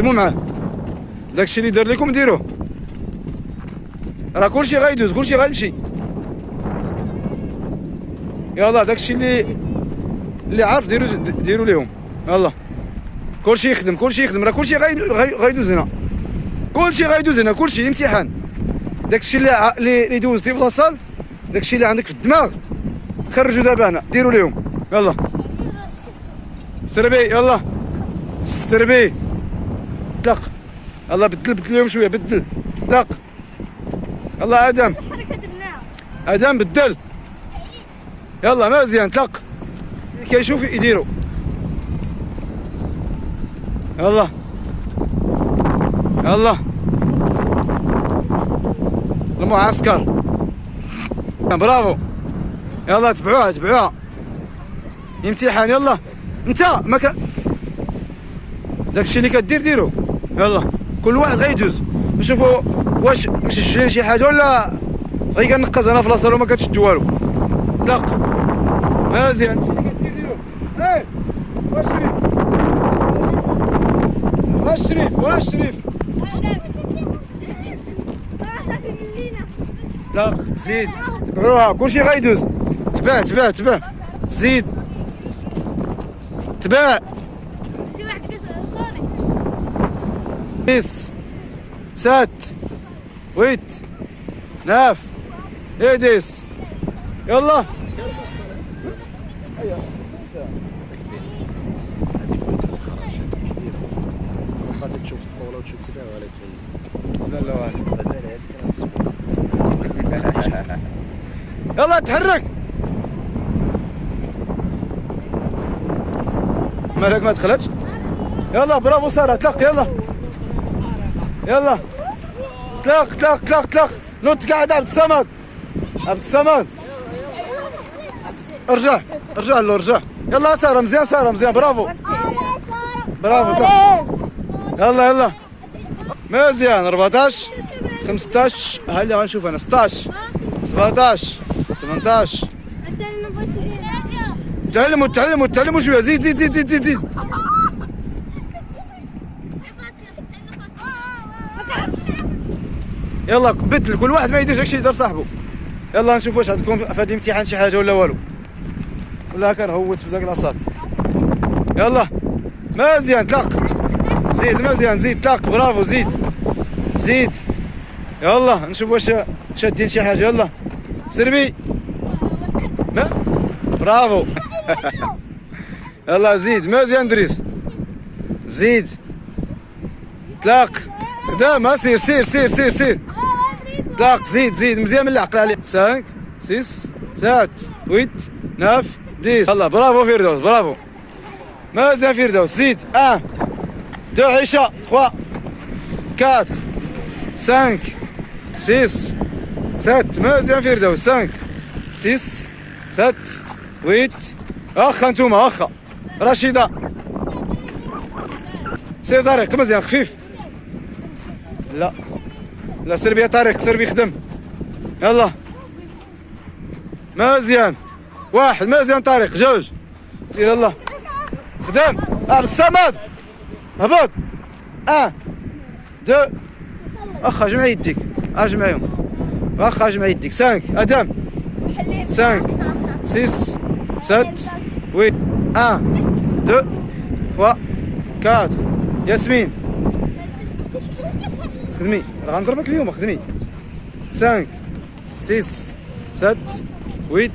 خدموا معاه. داكشي اللي دار لكم ديروه، راه كلشي غيدوز، كلشي غيمشي. يلا داكشي اللي عارف ديروا ليهم. يلا كلشي يخدم، كلشي يخدم، راه كلشي غيدوز هنا، كلشي غيدوز هنا، كلشي امتحان. داكشي اللي دوزتي في لاصال، داكشي اللي عندك في الدماغ خرجوا دابا هنا ديروا ليهم. يلا سربي، يلا سربي، طلق. يلا بدل لهم شويه، بدل طلق. يلا ادم، ادم بدل. يلا مزيان طلق، كيشوف يديروا. يلا يلا المعسكر، برافو. يلا تبعوها تبعوها، امتحان. يلا انت ما كان داكشي اللي كدير ديرو. يلا كل واحد غيدوز، نشوفوا واش مسجلين شي حاجه ولا غير كنقز انا في لاصال وما كتشدوا والو. طلق مزيان، هادشي اللي كدير ديرو. ايه واش شريف، واش شريف، واش شريف. طلق زيد، تبعوها كلشي غيدوز. تبع تبع تبع، زيد تبع. شي واحد كيصوني. 6 7 8 9 10. يلا واخا تشوف الطاوله وتشوف كذا، ولكن لا لا والو. مازال هاد الكلام. يلا تحرك، مالك ما دخلتش. يلا برافو ساره، طلق. يلا يلا طلق طلق طلق طلق. نوت قاعد عبد الصمد، عبد الصمد ارجع ارجع له ارجع. يلا ساره مزيان، ساره مزيان، برافو برافو طلق. يلا يلا مزيان. 14 15، ها اللي غنشوف انا. 16 17 18. تعلموا تعلموا تعلموا شويه، زيد زيد زيد زيد زيد زيد. يلا بدل، كل واحد ما يديرش داكشي اللي دار صاحبه. يلا نشوف واش عندكم في هذا الامتحان شي حاجه ولا والو، ولا كنهوت في داك لاصال. يلا مزيان طلق، زيد مزيان زيد طلق، برافو زيد زيد. يلا نشوف واش شادين شي حاجه. يلا سربي، برافو. يلا زيد مزيان دريس، زيد طلق، خدام. سير سير سير سير سير، طلق زيد زيد مزيان من العقل عليه. 5 6 7 8 9 10. يلا برافو فردوس، برافو مزيان فردوس. زيد 1 2 عيشه، 3 4 5 6 7. مزيان فردوس. 5 6 7 8. واخا نتوما واخا. رشيده سير طارق مزيان خفيف. لا لا سربي يا طارق، سربي خدم. يلا مزيان. 1 مزيان طارق. 2 سير يلا خدم. عبد الصمد هبط. 1 2. واخا جمع يديك، اجمعهم واخا جمع يديك. 5 ادم. 5 6 7 8. 1 2 3 4. ياسمين خدمي، راه غنضربك اليوم خدمي. 5 6 7 8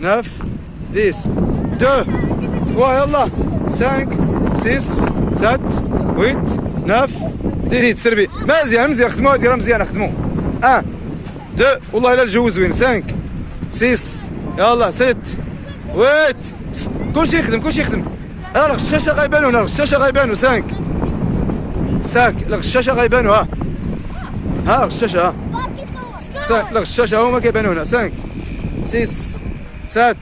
9 10. 2 3. يلا 5 6 7 8 9 10. سربي مزيان مزيان، خدموا هادي راه مزيانه، خدموا. 1 2. والله الا الجو زوين. 5 6. يلا 6 8. كلشي يخدم كلشي يخدم. راه الغشاشه غيبانوا هنا، الغشاشه غيبانوا. 5 ساك الغشاشه غيبانوا. ها الغشاشه، ها الغشاشه هما كيبانوا هنا. 5 6 7.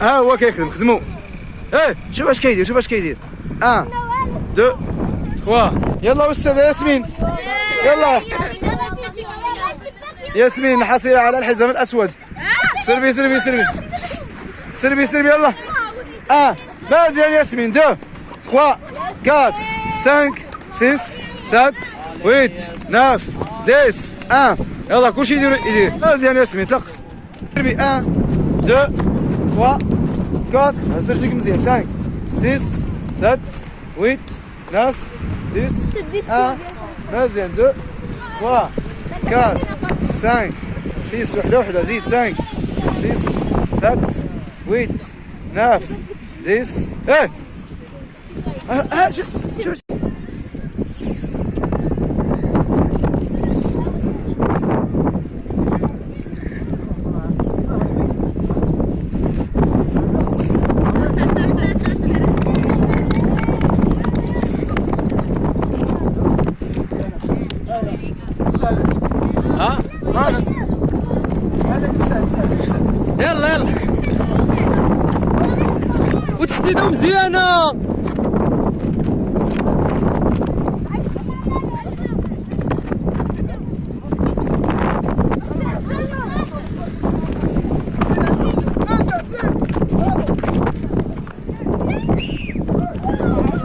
ها هو كيخدم، خدموا. ايه شوف اش كيدير، شوف اش كيدير. 1 2 3. يلا استاذه ياسمين، يلا ياسمين حصيله على الحزام الاسود. سربي سربي سربي سربي سربي. يلا 1 مزيان ياسمين. 2 3 4 5 6 7 8 9 10 1. يلا كلشي يدير. مزيان ياسمين طلق. 1 2 3 4. هز رجليك مزيان. 5 6 7 8 9 10 1. مزيان. 2 3 4 5 6. وحده زيد. 5 6 7 8 9 10. شوف يلا وتسديده مزيانه.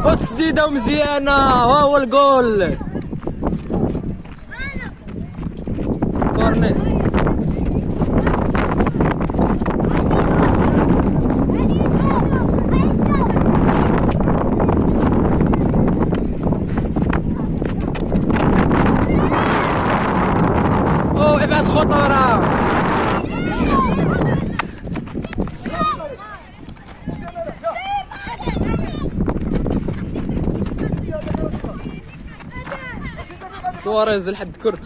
وتسديده مزيانه. ها هو الجول. كورنر. ابعد خطره. سواريز لحد كرت.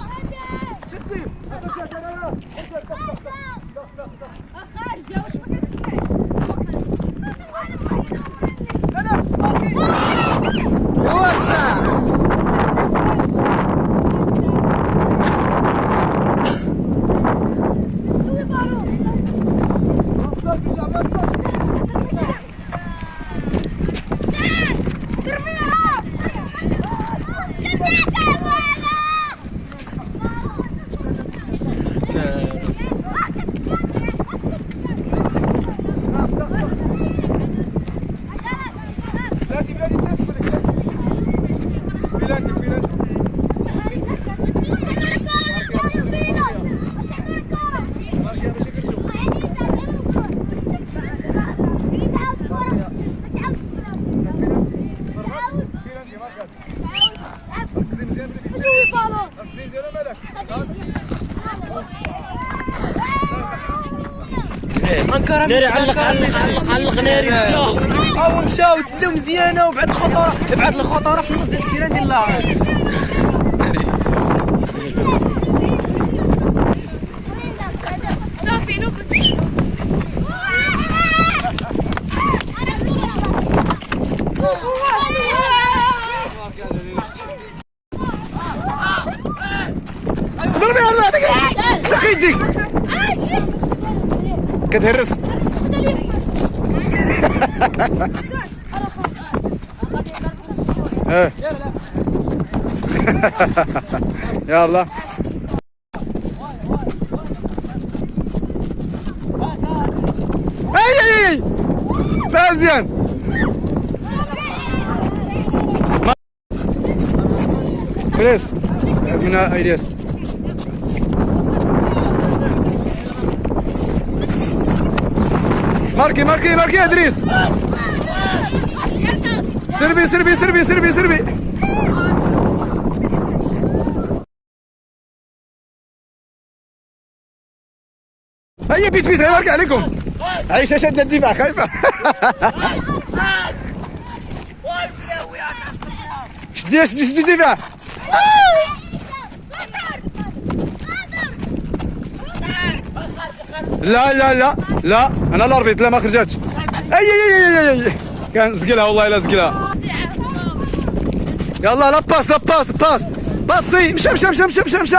خارجه واش ما كتسمعش. وسع. ناري علق ناري. مشاو تسداو مزيانه وبعد الخطوره في النص ديال التيران ديال اللاعب. صافي نوبه. ضربي الله دقي يديك كتهرس. يلا اي مزيان. بريس من الياس. ماركي ادريس. سربي. هيا بيت ماركي عليكم. عايشه شد الدفاع خايفه. شدي الدفاع. لا انا الاربيط. لا ما خرجتش. اي كان زقلها والله لا زقلها. يلا لا باس باصي. مشى.